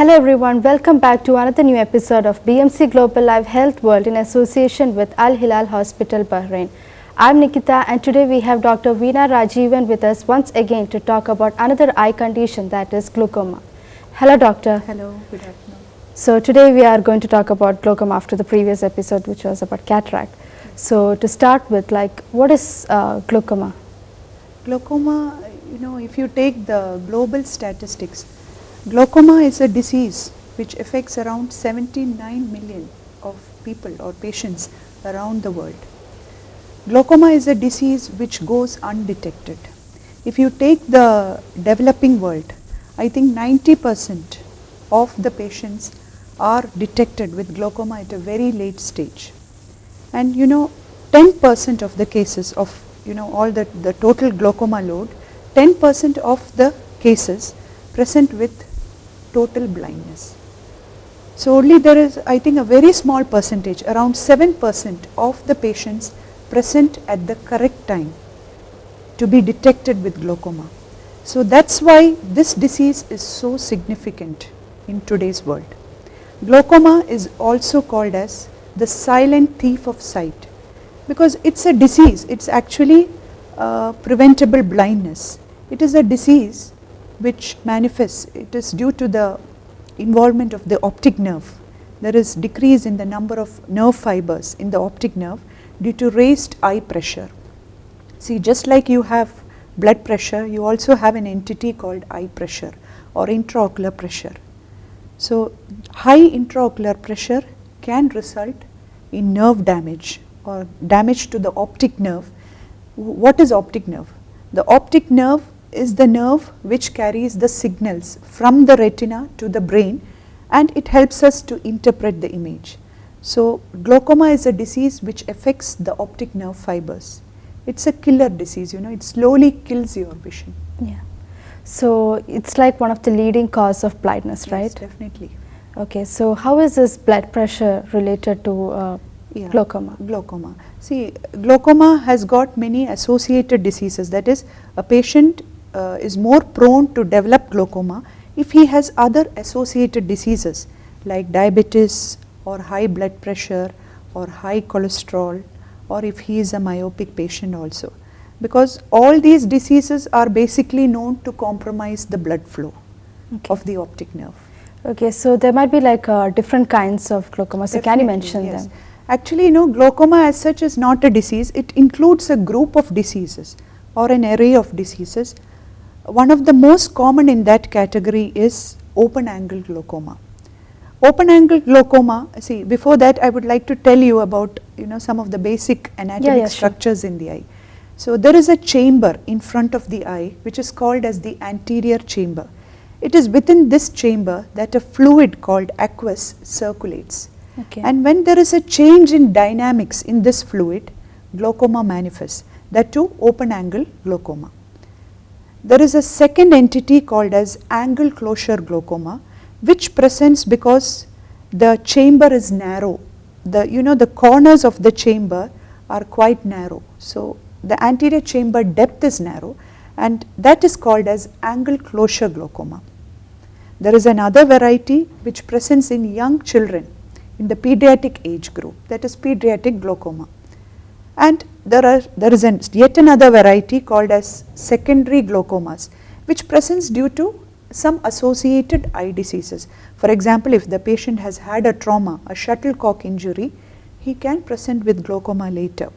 Hello everyone, welcome back to another new episode of BMC Global Live Health World in association with Al Hilal Hospital, Bahrain. I'm Nikita and today we have Dr. Veena Rajeevan with us once again to talk about another eye condition, that is glaucoma. Hello doctor. Hello, good afternoon. So today we are going to talk about glaucoma after the previous episode which was about cataract. So to start with, what is glaucoma? Glaucoma, if you take the global statistics, glaucoma is a disease which affects around 79 million of people or patients around the world. Glaucoma is a disease which goes undetected. If you take the developing world, I think 90% of the patients are detected with glaucoma at a very late stage. And 10% of the cases of all the total glaucoma load, 10% of the cases present with total blindness. So only there is, I think, a very small percentage, around 7% of the patients present at the correct time to be detected with glaucoma. So that's why this disease is so significant in today's world. Glaucoma is also called as the silent thief of sight because it's a disease, it's actually preventable blindness. It is a disease which manifests, it is due to the involvement of the optic nerve. There is decrease in the number of nerve fibers in the optic nerve due to raised eye pressure. See, just like you have blood pressure, you also have an entity called eye pressure or intraocular pressure. So high intraocular pressure can result in nerve damage or damage to the optic nerve. What is optic nerve? The optic nerve is the nerve which carries the signals from the retina to the brain, and it helps us to interpret the image. So glaucoma is a disease which affects the optic nerve fibers. It's a killer disease, it slowly kills your vision. Yeah. So it's like one of the leading cause of blindness, right? Yes, definitely. Okay, so how is this blood pressure related to glaucoma? Glaucoma. See, glaucoma has got many associated diseases. That is, a patient is more prone to develop glaucoma if he has other associated diseases like diabetes or high blood pressure or high cholesterol, or if he is a myopic patient also, because all these diseases are basically known to compromise the blood flow of the optic nerve. Okay, so there might be different kinds of glaucoma, so can you mention yes. them? Actually, glaucoma as such is not a disease, it includes a group of diseases or an array of diseases. One of the most common in that category is open angle glaucoma. Open angle glaucoma, see, before that I would like to tell you about some of the basic anatomic structures in the eye. So there is a chamber in front of the eye which is called as the anterior chamber. It is within this chamber that a fluid called aqueous circulates. Okay. And when there is a change in dynamics in this fluid, glaucoma manifests, that too open angle glaucoma. There is a second entity called as angle closure glaucoma, which presents because the chamber is narrow. The corners of the chamber are quite narrow. So the anterior chamber depth is narrow, and that is called as angle closure glaucoma. There is another variety which presents in young children in the pediatric age group, that is pediatric glaucoma. And there is yet another variety called as secondary glaucomas, which presents due to some associated eye diseases. For example, if the patient has had a trauma, a shuttlecock injury, he can present with glaucoma later.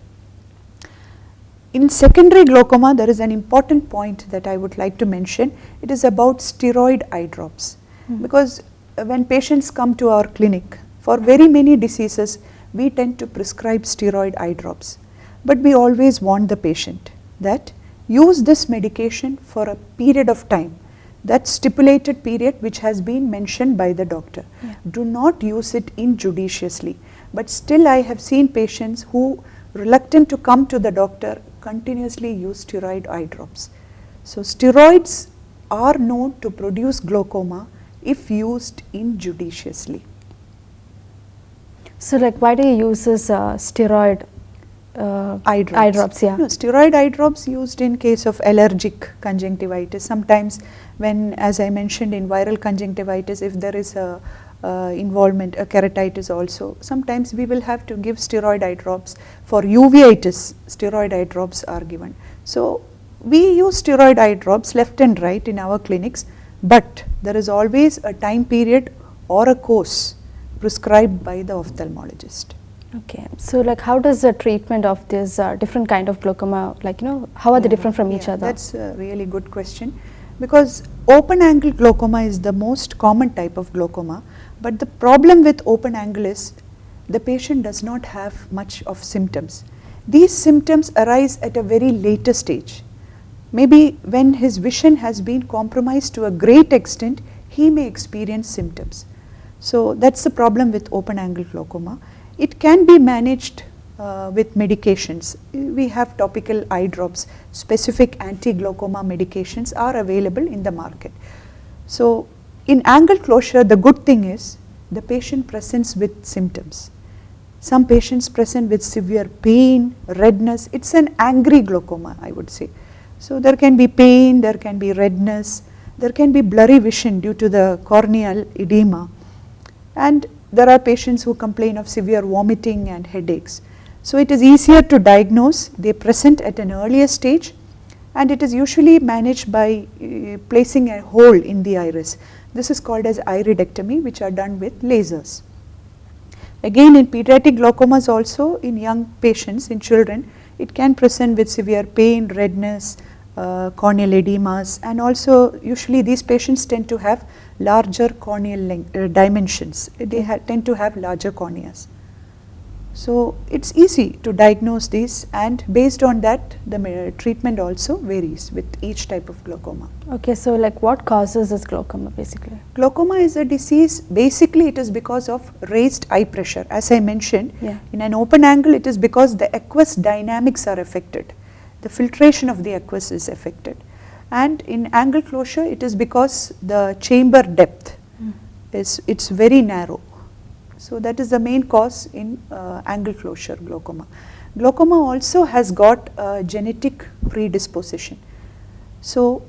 In secondary glaucoma, there is an important point that I would like to mention. It is about steroid eye drops. Because when patients come to our clinic, for very many diseases, we tend to prescribe steroid eye drops. But we always warn the patient that use this medication for a period of time, that stipulated period which has been mentioned by the doctor. Yeah. Do not use it injudiciously. But still I have seen patients who, reluctant to come to the doctor, continuously use steroid eye drops. So steroids are known to produce glaucoma if used injudiciously. So why do you use this steroid? eye drops, yeah. No, steroid eye drops used in case of allergic conjunctivitis. Sometimes when, as I mentioned, in viral conjunctivitis, if there is a involvement, a keratitis also, sometimes we will have to give steroid eye drops. For uveitis, steroid eye drops are given. So we use steroid eye drops left and right in our clinics, but there is always a time period or a course prescribed by the ophthalmologist. Okay, so like how does the treatment of this different kind of glaucoma, like how are they different from each other? That's a really good question, because open angle glaucoma is the most common type of glaucoma, but the problem with open angle is the patient does not have much of symptoms. These symptoms arise at a very later stage. Maybe when his vision has been compromised to a great extent, he may experience symptoms. So that's the problem with open angle glaucoma. It can be managed with medications. We have topical eye drops, specific anti-glaucoma medications are available in the market. So in angle closure, the good thing is the patient presents with symptoms. Some patients present with severe pain, redness. It's an angry glaucoma, I would say. So there can be pain, there can be redness, there can be blurry vision due to the corneal edema, and there are patients who complain of severe vomiting and headaches. So it is easier to diagnose. They present at an earlier stage, and it is usually managed by placing a hole in the iris. This is called as iridectomy, which are done with lasers. Again, in pediatric glaucomas also, in young patients, in children, it can present with severe pain, redness, corneal edemas, and also usually these patients tend to have larger corneal dimensions. They tend to have larger corneas. So it's easy to diagnose these, and based on that the treatment also varies with each type of glaucoma. Okay, so like what causes this glaucoma basically? Glaucoma is a disease, basically it is because of raised eye pressure. As I mentioned, in an open angle it is because the aqueous dynamics are affected. The filtration of the aqueous is affected. And in angle closure it is because the chamber depth it's very narrow. So that is the main cause in angle closure glaucoma. Glaucoma also has got a genetic predisposition. So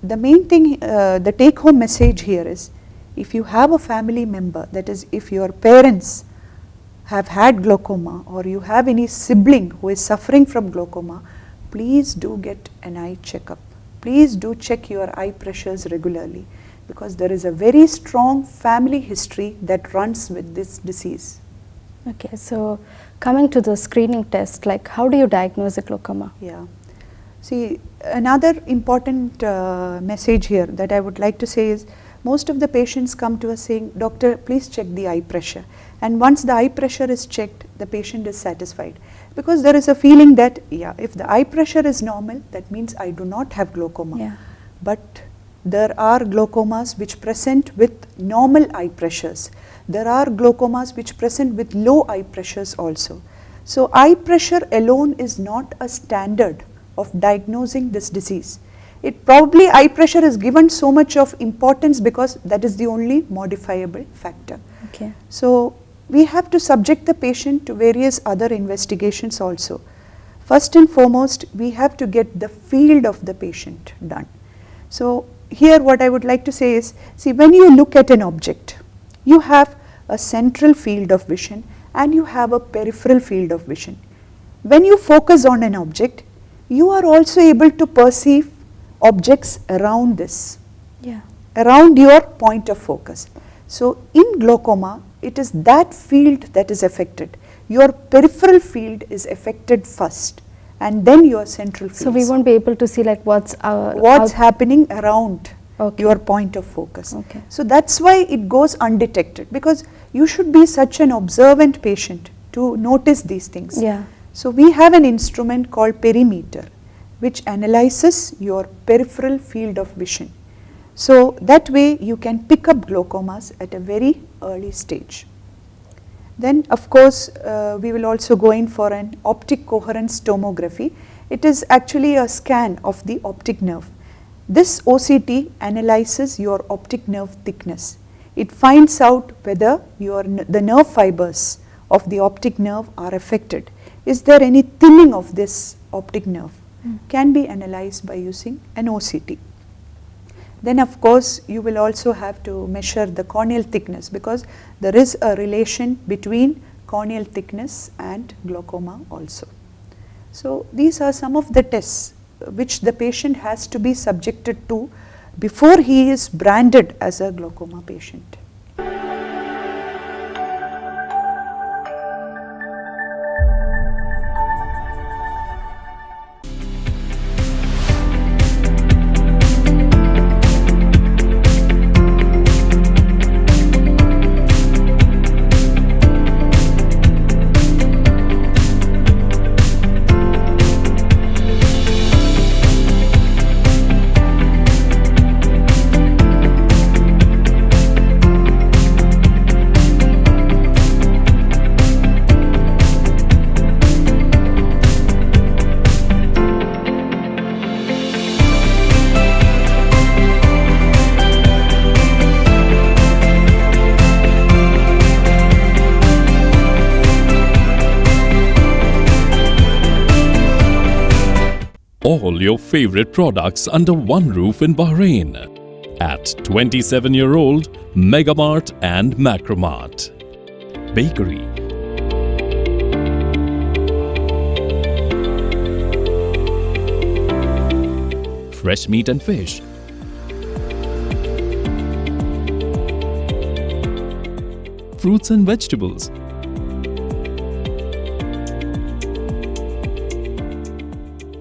the main thing, the take home message here is, if you have a family member, that is if your parents have had glaucoma or you have any sibling who is suffering from glaucoma, please do get an eye checkup. Please do check your eye pressures regularly, because there is a very strong family history that runs with this disease. Okay, so coming to the screening test, like how do you diagnose a glaucoma? Yeah. See, another important message here that I would like to say is, most of the patients come to us saying, doctor, please check the eye pressure. And once the eye pressure is checked, the patient is satisfied. Because there is a feeling that, yeah, if the eye pressure is normal, that means I do not have glaucoma. Yeah. But there are glaucomas which present with normal eye pressures. There are glaucomas which present with low eye pressures also. So eye pressure alone is not a standard of diagnosing this disease. It probably, eye pressure is given so much of importance because that is the only modifiable factor. Okay. So we have to subject the patient to various other investigations also. First and foremost, we have to get the field of the patient done. So here what I would like to say is, see, when you look at an object, you have a central field of vision and you have a peripheral field of vision. When you focus on an object, you are also able to perceive objects around this, around your point of focus. So in glaucoma, it is that field that is affected. Your peripheral field is affected first, and then your central field. So we won't be able to see like what's happening around your point of focus. Okay. So that's why it goes undetected, because you should be such an observant patient to notice these things. Yeah. So we have an instrument called perimeter, which analyzes your peripheral field of vision. So that way you can pick up glaucomas at a very early stage. Then of course we will also go in for an optic coherence tomography. It is actually a scan of the optic nerve. This OCT analyzes your optic nerve thickness. It finds out whether the nerve fibers of the optic nerve are affected. is there any thinning of this optic nerve, can be analyzed by using an OCT. Then of course you will also have to measure the corneal thickness, because there is a relation between corneal thickness and glaucoma also. So these are some of the tests which the patient has to be subjected to before he is branded as a glaucoma patient. All your favorite products under one roof in Bahrain at 27-year-old Megamart and Macromart. Bakery, fresh meat and fish, fruits and vegetables,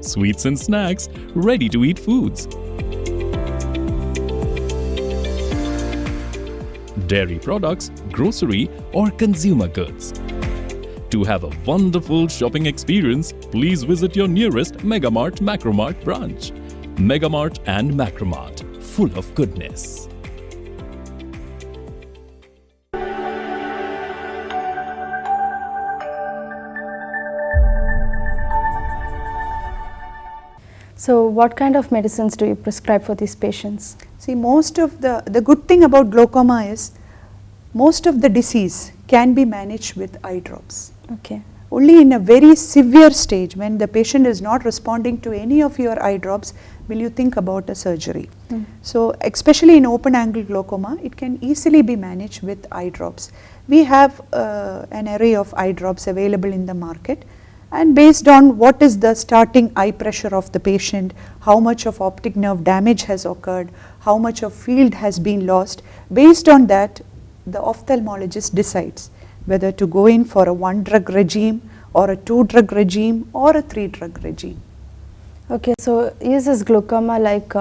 sweets and snacks, ready-to-eat foods, dairy products, grocery or consumer goods. To have a wonderful shopping experience, please visit your nearest Megamart Macromart branch. Megamart and Macromart, full of goodness. So what kind of medicines do you prescribe for these patients? See, most of the good thing about glaucoma is most of the disease can be managed with eye drops. Okay. Only in a very severe stage, when the patient is not responding to any of your eye drops, will you think about a surgery. So especially in open angle glaucoma, it can easily be managed with eye drops. We have an array of eye drops available in the market, and based on what is the starting eye pressure of the patient, how much of optic nerve damage has occurred, how much of field has been lost, based on that the ophthalmologist decides whether to go in for a 1-drug regime or a 2-drug regime or a 3-drug regime. Okay, so is this glaucoma like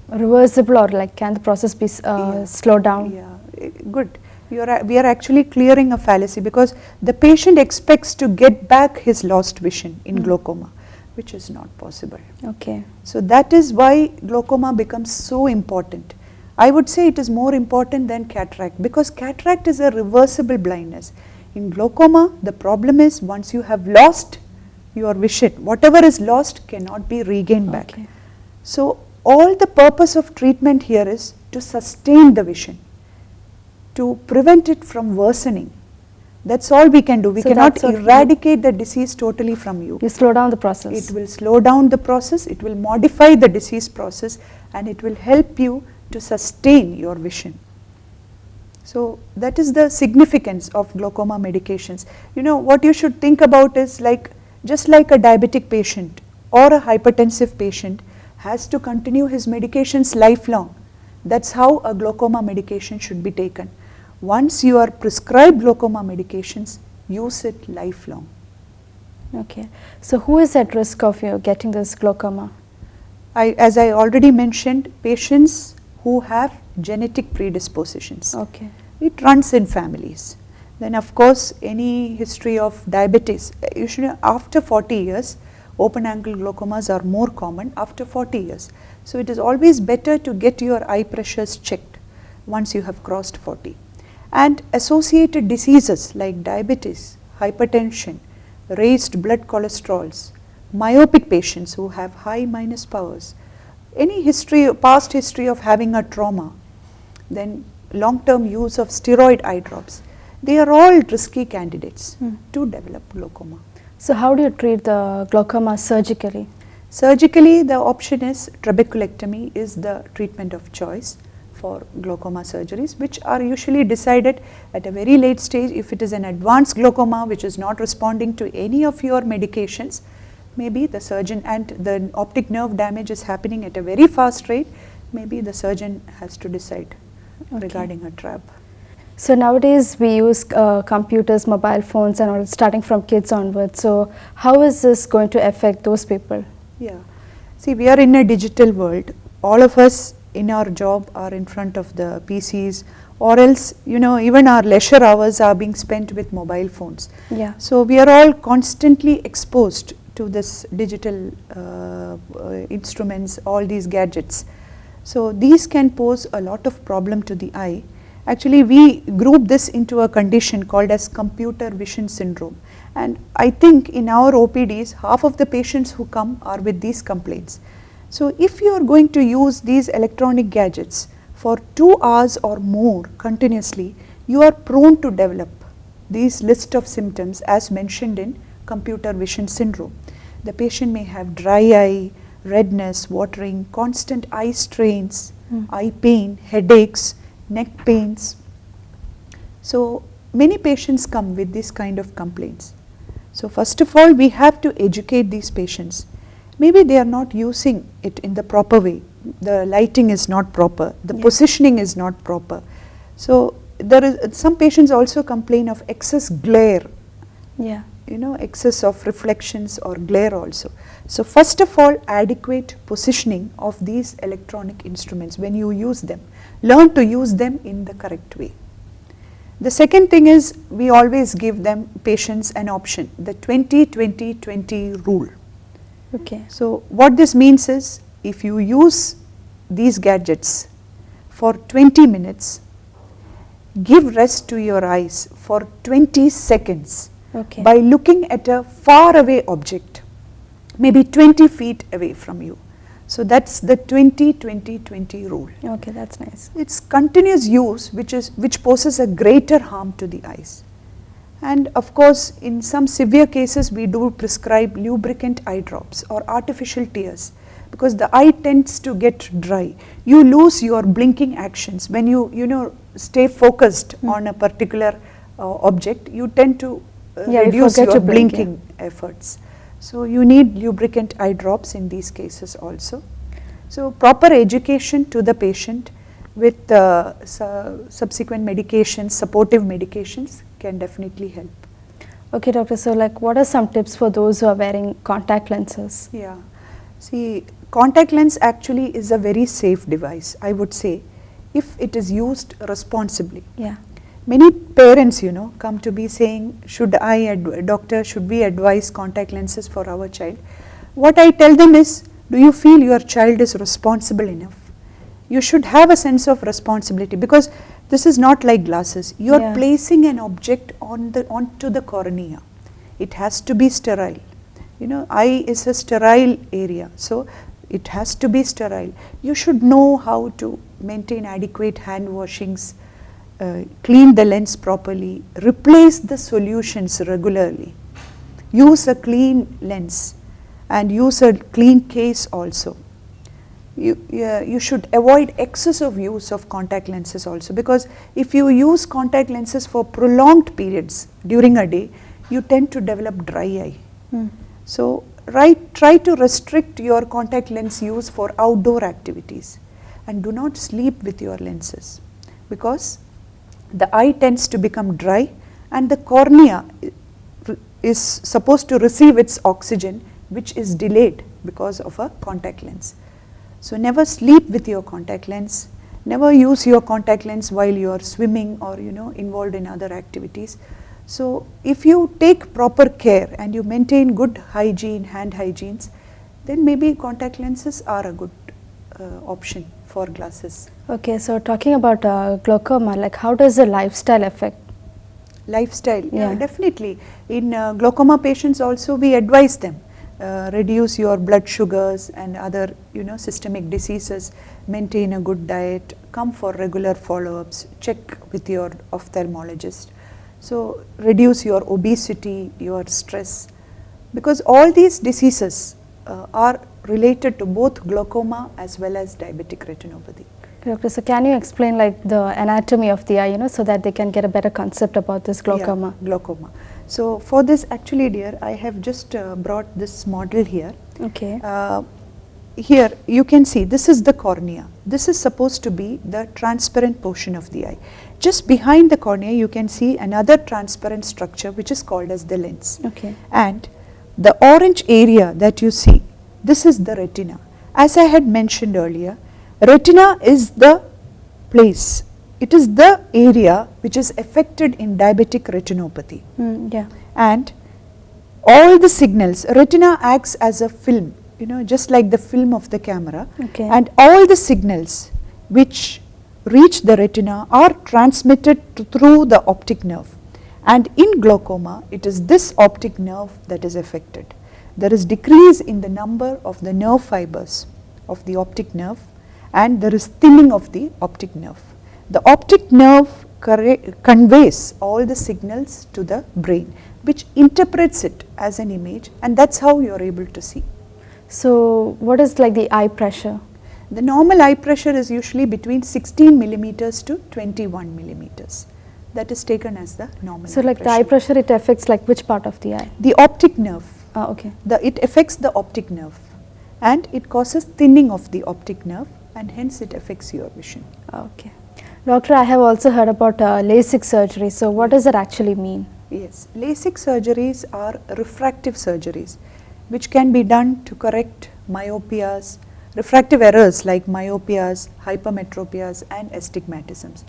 reversible, or like can the process be slowed down? Yeah, good. We are actually clearing a fallacy, because the patient expects to get back his lost vision in glaucoma, which is not possible. Okay. So that is why glaucoma becomes so important. I would say it is more important than cataract, because cataract is a reversible blindness. In glaucoma, the problem is once you have lost your vision, whatever is lost cannot be regained back. Okay. So all the purpose of treatment here is to sustain the vision, to prevent it from worsening. That's all we can do. We So cannot that's what eradicate the disease totally from you. You slow down the process. It will slow down the process, it will modify the disease process, and it will help you to sustain your vision. So that is the significance of glaucoma medications. You know, what you should think about is just like a diabetic patient or a hypertensive patient has to continue his medications lifelong. That's how a glaucoma medication should be taken. Once you are prescribed glaucoma medications, use it lifelong. Okay. So who is at risk of getting this glaucoma? As I already mentioned, patients who have genetic predispositions. Okay. It runs in families. Then of course any history of diabetes, usually after 40 years, open angle glaucomas are more common after 40 years. So it is always better to get your eye pressures checked once you have crossed 40. And associated diseases like diabetes, hypertension, raised blood cholesterols, myopic patients who have high minus powers, any history, past history of having a trauma, then long-term use of steroid eye drops, they are all risky candidates to develop glaucoma. So how do you treat the glaucoma surgically? Surgically, the option is trabeculectomy is the treatment of choice for glaucoma surgeries, which are usually decided at a very late stage. If it is an advanced glaucoma which is not responding to any of your medications, maybe the surgeon, and the optic nerve damage is happening at a very fast rate, maybe the surgeon has to decide regarding a trab. So nowadays we use computers, mobile phones and all, starting from kids onwards. So how is this going to affect those people? Yeah, see, we are in a digital world. All of us in our job are in front of the PCs, or else, you know, even our leisure hours are being spent with mobile phones. Yeah. So we are all constantly exposed to this digital instruments, all these gadgets. So these can pose a lot of problem to the eye. Actually, we group this into a condition called as computer vision syndrome. And I think in our OPDs, half of the patients who come are with these complaints. So if you are going to use these electronic gadgets for 2 hours or more continuously, you are prone to develop these list of symptoms as mentioned in computer vision syndrome. The patient may have dry eye, redness, watering, constant eye strains, eye pain, headaches, neck pains. So many patients come with this kind of complaints. So first of all, we have to educate these patients. Maybe they are not using it in the proper way. The lighting is not proper, the positioning is not proper. So there is some patients also complain of excess glare. Yeah. You know, excess of reflections or glare also. So first of all, adequate positioning of these electronic instruments when you use them. Learn to use them in the correct way. The second thing is, we always give them patients an option, the 20-20-20 rule. Okay. So what this means is, if you use these gadgets for 20 minutes, give rest to your eyes for 20 seconds. Okay. By looking at a far away object, maybe 20 feet away from you. So that's the 20-20-20 rule. Okay, that's nice. It's continuous use which poses a greater harm to the eyes. And of course, in some severe cases, we do prescribe lubricant eye drops or artificial tears, because the eye tends to get dry. You lose your blinking actions when you stay focused on a particular object. You tend to reduce your blinking efforts. So you need lubricant eye drops in these cases also. So proper education to the patient with subsequent medications, supportive medications can definitely help. Okay, doctor, so like what are some tips for those who are wearing contact lenses? Yeah, see, contact lens actually is a very safe device, I would say, if it is used responsibly. Yeah. Many parents, come to be saying, doctor, should we advise contact lenses for our child? What I tell them is, do you feel your child is responsible enough? You should have a sense of responsibility, because this is not like glasses. You are placing an object onto the cornea. It has to be sterile. Eye is a sterile area, so it has to be sterile. You should know how to maintain adequate hand washings, clean the lens properly, replace the solutions regularly, use a clean lens and use a clean case also. You should avoid excessive use of contact lenses also, because if you use contact lenses for prolonged periods during a day, you tend to develop dry eye. So try to restrict your contact lens use for outdoor activities, and do not sleep with your lenses, because the eye tends to become dry and the cornea is supposed to receive its oxygen, which is delayed because of a contact lens. So never sleep with your contact lens, never use your contact lens while you are swimming or involved in other activities. So if you take proper care and you maintain good hygiene, hand hygienes, then maybe contact lenses are a good option for glasses. Okay, so talking about glaucoma, like how does the lifestyle affect? Lifestyle, yeah, definitely. In glaucoma patients also, we advise them, reduce your blood sugars and other systemic diseases, maintain a good diet, come for regular follow-ups, check with your ophthalmologist. So reduce your obesity, your stress. because all these diseases are related to both glaucoma as well as diabetic retinopathy. Doctor, so can you explain like the anatomy of the eye, so that they can get a better concept about this glaucoma? Yeah, glaucoma. So for this, actually dear, I have just brought this model here. Okay. Here you can see this is the cornea. This is supposed to be the transparent portion of the eye. Just behind the cornea you can see another transparent structure which is called as the lens. Okay. And the orange area that you see, this is the retina. As I had mentioned earlier, retina is the place, it is the area which is affected in diabetic retinopathy. Yeah. And all the signals, retina acts as a film, just like the film of the camera. Okay. And all the signals which reach the retina are transmitted through the optic nerve. And in glaucoma, it is this optic nerve that is affected. There is decrease in the number of the nerve fibers of the optic nerve, and there is thinning of the optic nerve. The optic nerve conveys all the signals to the brain, which interprets it as an image, and that's how you are able to see. So what is like the eye pressure? The normal eye pressure is usually between 16 millimeters to 21 millimeters. That is taken as the normal. So like the eye pressure, it affects like which part of the eye? The optic nerve. Okay. It affects the optic nerve, and it causes thinning of the optic nerve, and hence it affects your vision. Okay. Doctor, I have also heard about LASIK surgery. So what does it actually mean? Yes, LASIK surgeries are refractive surgeries which can be done to correct myopias, refractive errors like myopias, hypermetropias and astigmatisms.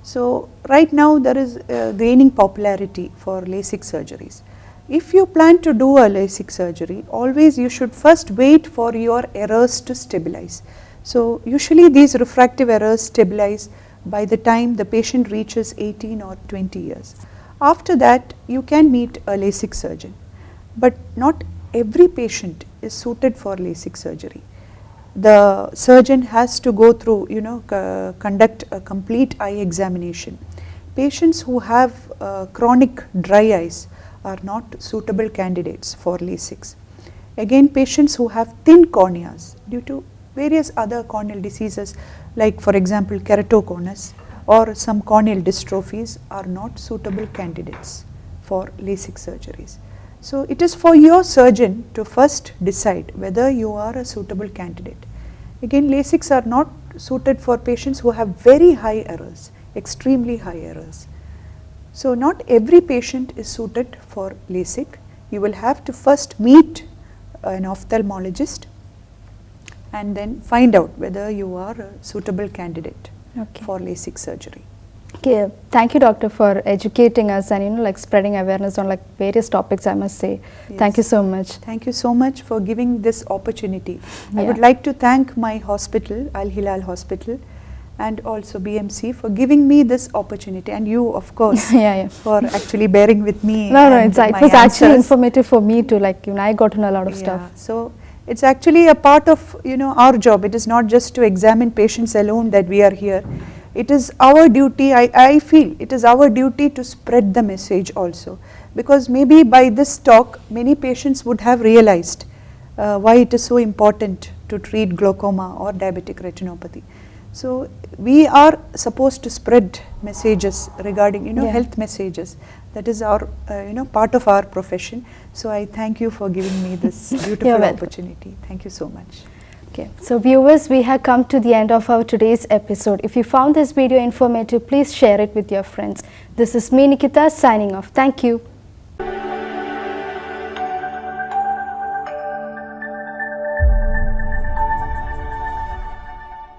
So right now there is gaining popularity for LASIK surgeries. If you plan to do a LASIK surgery, always you should first wait for your errors to stabilize. So usually these refractive errors stabilize by the time the patient reaches 18 or 20 years. After that you can meet a LASIK surgeon, but not every patient is suited for LASIK surgery. The surgeon has to go through, conduct a complete eye examination. Patients who have chronic dry eyes are not suitable candidates for LASIKs. Again, patients who have thin corneas due to various other corneal diseases like for example keratoconus or some corneal dystrophies are not suitable candidates for LASIK surgeries. So it is for your surgeon to first decide whether you are a suitable candidate. Again, LASIKs are not suited for patients who have very high errors, extremely high errors. So not every patient is suited for LASIK. You will have to first meet an ophthalmologist and then find out whether you are a suitable candidate for LASIK surgery. Okay, thank you doctor for educating us and like spreading awareness on like various topics, I must say. Yes. Thank you so much. Thank you so much for giving this opportunity. Yeah. I would like to thank my hospital, Al Hilal Hospital, and also BMC for giving me this opportunity, and you of course for actually bearing with me. No, it was actually answers. Informative for me too, like I got to know a lot of stuff. So it's actually a part of our job. It is not just to examine patients alone that we are here. It is our duty, I feel it is our duty to spread the message also, because maybe by this talk many patients would have realized why it is so important to treat glaucoma or diabetic retinopathy. So we are supposed to spread messages regarding health messages. That is our part of our profession. So I thank you for giving me this beautiful opportunity. Thank you so much. Okay, so viewers, we have come to the end of our today's episode. If you found this video informative, please share it with your friends. This is me, Nikita, signing off. Thank you.